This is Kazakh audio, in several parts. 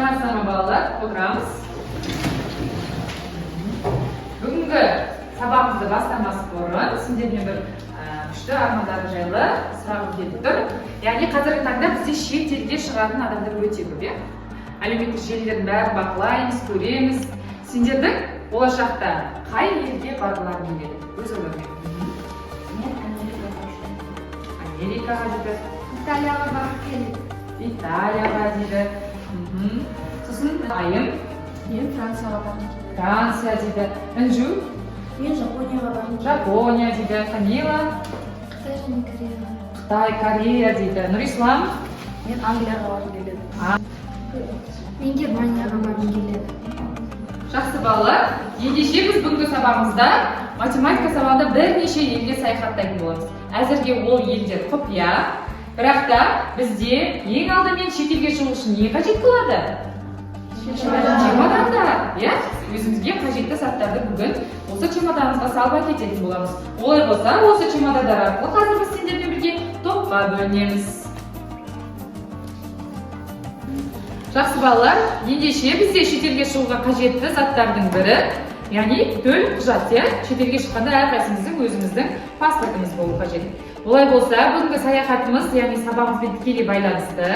саламатсыздар ма балалар? Отырамыз. Бүгінгі сабағымызды бастамас бұрын сендермен бір күшті армандары жайлы сұрағым келіп тұр. Яғни қазіргі таңда бізде шет елге шығатын адамдар өте көп, иә? Әлеуметтік желілердің бәрін бақылаймыз, көреміз. Сендердің болашақта қай елге барғыларың келеді? Өз ойларыңмен. Америкаға дейді. Италияға барып келеді. Италияға дейді. Сосын Айым. Мен Францияға барып келеді. Франция дейді. Інжу. Мен Жапонияға барып келеді. Жапония дейді. Камила. Қытай және Кореяға. Қытай, Корея дейді. Нұрислам. Мен Англияға барып келеді. Мен Германияға барып келеді. Жақсы балалар, ендеше біз бүгінгі сабағымызда математика сабағында бірнеше елге саяхаттайтын боламыз. Әзірге ол елдер құпия, бірақ та бізде ең алдымен шетелге шығу үшін не қажет болады? Чемодандар, иә? Өзімізге қажетті заттарды бүгін осы чемоданымызға салып әкететін боламыз. Олай болса, осы чемодандар арқылы қазір біз сендермен бірге топқа бөлінеміз. Жақсы балалар, ендеше бізде шетелге шығуға қажетті заттардың бірі, яғни төл құжат, шетелге шыққанда әрқайсымыздың өзіміздің паспортымыз болу қажет. Олай болса, бүгінгі саяхатымыз, яғни сабағымызбен тікелей байланысты.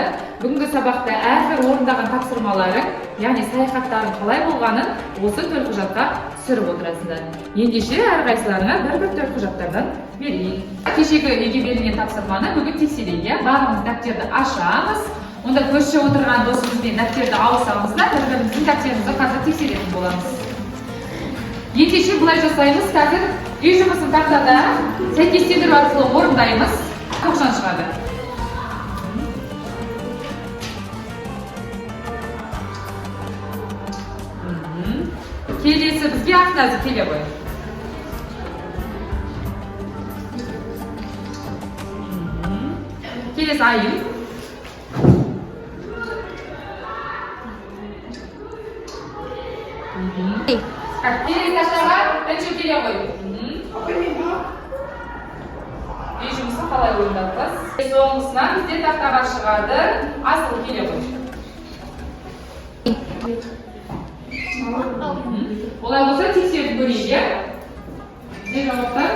Бүгінгі сабақта әрбір орындаған тапсырмаларың, яғни саяхаттардың қалай болғанын осы төл құжатқа түсіріп отырасыңдар. Ендеше әрқайсыларыңа бір төл құжаттардан берейін. Кешегі үйге берілген тапсырманы бүгін тексерейік. Барлығымыз дәптерді ашамыз. Онда көрші отырған досымызбен дәптерді ауысамыз да, бір-біріміздің дәптерімізді қазір тексеретін боламыз. Ендеше бұлай жасаймыз, қазір үй жұмысын тақтада сәйкестендіру арқылы орындаймыз. Тоқсан шығады. Келесі бізге Ақназы келе ғой. Келесі Айым. Келесі тақтаға Інжу келе ғой. Үй жұмысын қалай орындадыңыз? Соңғысынан бізде тақтаға шығады Асыл келе ғой. Олай болса тексеріп көрейік. Бізде жауаптар.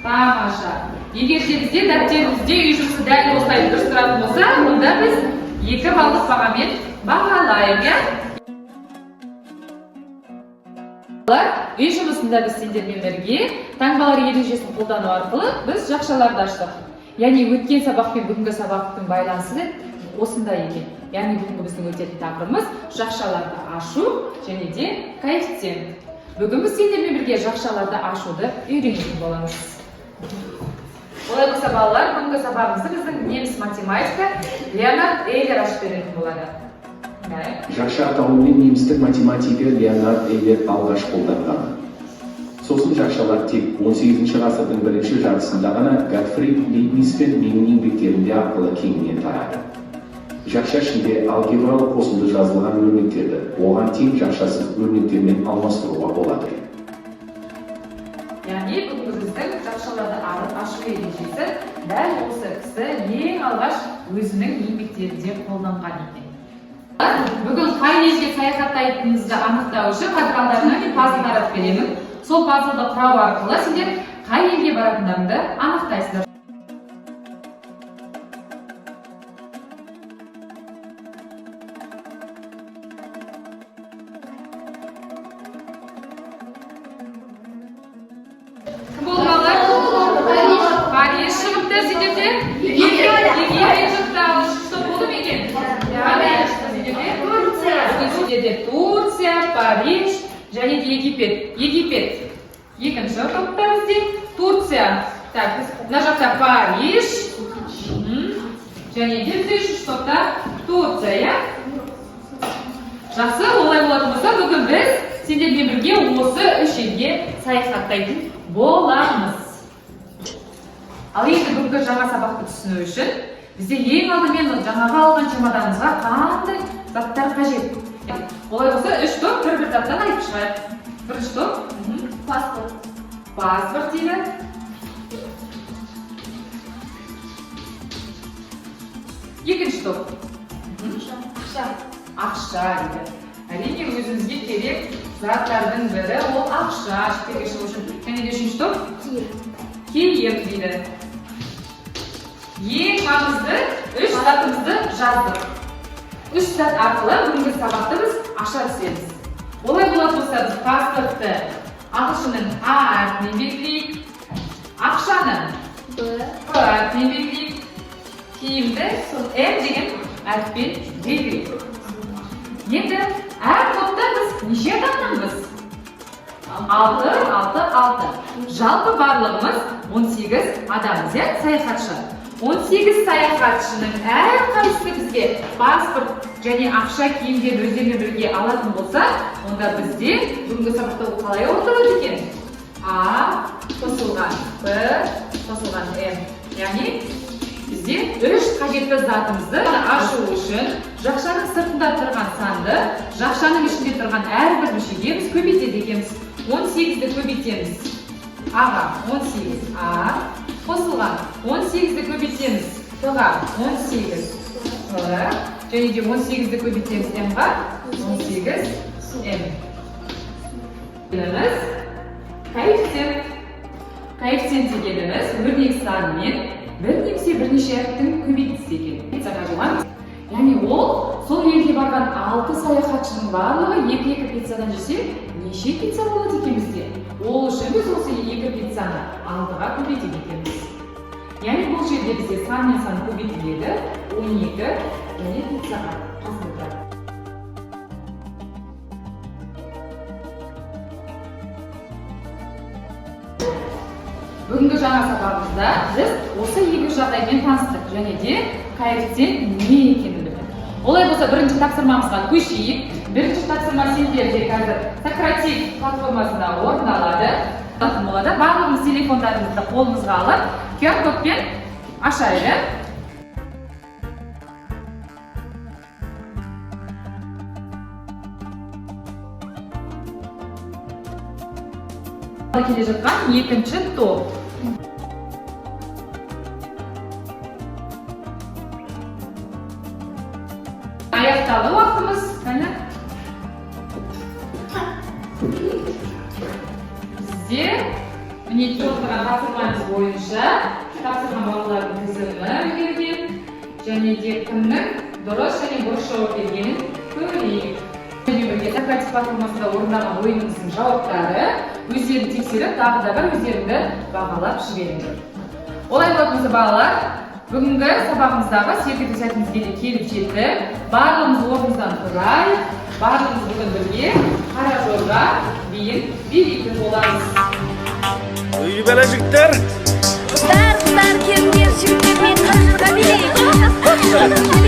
Тамаша. Егер бізде дәптерімізде үй жұмысы дәл осылай дұрыс тұратын болса, онда біз 2 баллық бағамен бағалайық. Үй жұмысында біз сендермен бірге таңбалар ережесін қолдану арқылы біз жақшаларды аштық. Яғни өткен сабақ пен бүгінгі сабақтың байланысы осындай екен. Яғни бүгінгі біздің өтетін тақырыбымыз жақшаларды ашу және де коэффициент. Бүгін біз сендермен бірге жақшаларды ашуды үйренетін боламыз. Олай болса балалар, бүгінгі сабағымызды біздің неміс математика Леонард Эйлер ашып беретін болады. Жақша атауымен немістік математигі Леонард Эйлер алғаш қолданған. Сосын жақшалар тек 18 ғасырдың бірінші жартысында ғана Готфрид Лейбниц пен менің еңбектерімде арқылы кеңінен тарады. Жақша ішінде алгебралық қосынды жазылған өрнектерді оған тең жақшасыз өрнектермен алмастыруға болады. Яғни бүгінгі біздің жақшаларды ашу ережесі дәл осы кісі ең алғаш өзінің еңбектерінде қолданған екен. Бүгін қай елге саяхаттайтыныңызды анықтау үшін қазір алдарыңа мен пазл таратып беремін. Сол пазлды құрау арқылы сендер қай елге баратындарыңды анықтайсыздар. Кім болды балалар? Париж шығыпты сендерде? Египет шықты. Что болды ма екен? Сендерде Турция, Париж және де Египет. Екінші топта бізде Турция. Так, мына жақта Париж. Және де бізде үшінші топта Турция, Жақсы, олай болатын болса, бүгін біз сендермен бірге осы үш елге саяхаттайтын боламыз. Ал енді бүгінгі жаңа сабақты түсіну үшін бізде ең алдымен жаңағы алған чемоданымызға қандай заттар қажет. Олай болса, үш топ бір заттан айтып шығайық. Бірінші топ паспорт. Паспорт дейді. Ақша. Ақша дейді. Әрине өзімізге керек заттардың бірі ол ақша шетелге шығу үшін. Және де үшінші топ киім дейді. Ең маңызды үш затымызды жаздық. Үш зат арқылы бүгінгі сабақты біз аша түсеміз. Олай болатын болса біз паспортты ағылшынның А әрпімен белгілейік, ақшаны П әрпімен белгілейік, киімді сол М деген әріппен белгілейік. Енді әр топта біз неше адамнанбыз? 6. Жалпы барлығымыз 18 адамбыз, саяхатшы. 18 саяхатшының әрқайсысы бізге паспорт және ақша киімдерді өздерімен бірге алатын болса, онда бізде бүгінгі сабақта қалай отырады екен? А қосылған П қосылған М. Яғни бізде үш қажетті затымызды ашу үшін жақшаның сыртында тұрған санды, жақшаның ішінде тұрған әрбір мүшеге біз көбейтеді екенбіз. 18-ді көбейтеміз. Аға 18 А қосылған 18-ді көбейтеміз. П-ға 18 П және де 18-ді көбейтеміз М-ға 18 М. Дегеніміз коэффициент. Коэффициент дегеніміз өрнек санымен бір немесе бірнеше әріптің көбейтісі екен. Яғни ол сол елге барған 6 саяхатшының барлығы 2 пиццадан жесе, неше пицца болады екен бізде? Ол үшін біз осы 2 пиццаны 6-ға көбейтеді екенбіз. Яғни бұл жерде бізде сан мен сан көбейтіледі, 12 және пиццаға қосылады. Бүгінгі жаңа сабағымызда біз осы екі жағдаймен таныстық және де коэффициент не екенін білдік. Олай болса бірінші тапсырмамызға көшейік. Бірінші тапсырма сендерде қазір сократик платформасында орындалады. Барлығымыз телефондарымызды қолымызға алып, QR-кодпен ашайық. Келе жатқан екінші топ. Аяқталу уақытымыз қане? Бізде мінекей отырған тапсырмамыз бойынша тапсырған балалардың тізімі берілген және де кімнің дұрыс және бұрыс жауап бергенін көрейік. Және бірге сократик платформасында орындалған ойынымыздың жауаптары өздерін тексеріп, тағы да бір өздеріңді бағалап жіберіңдер. Олай болатын балалар, бүгінгі сабағымыздағы серкету сәтімізге де келіп жетті. Барлығымыз орнымыздан тұрайық, барлығымыз бүгін бірге қара жорға биін билейтін боламыз. Бәле жігіттер! Қыздар, келіңдер, жігіттер, мен қара жорға билеймін.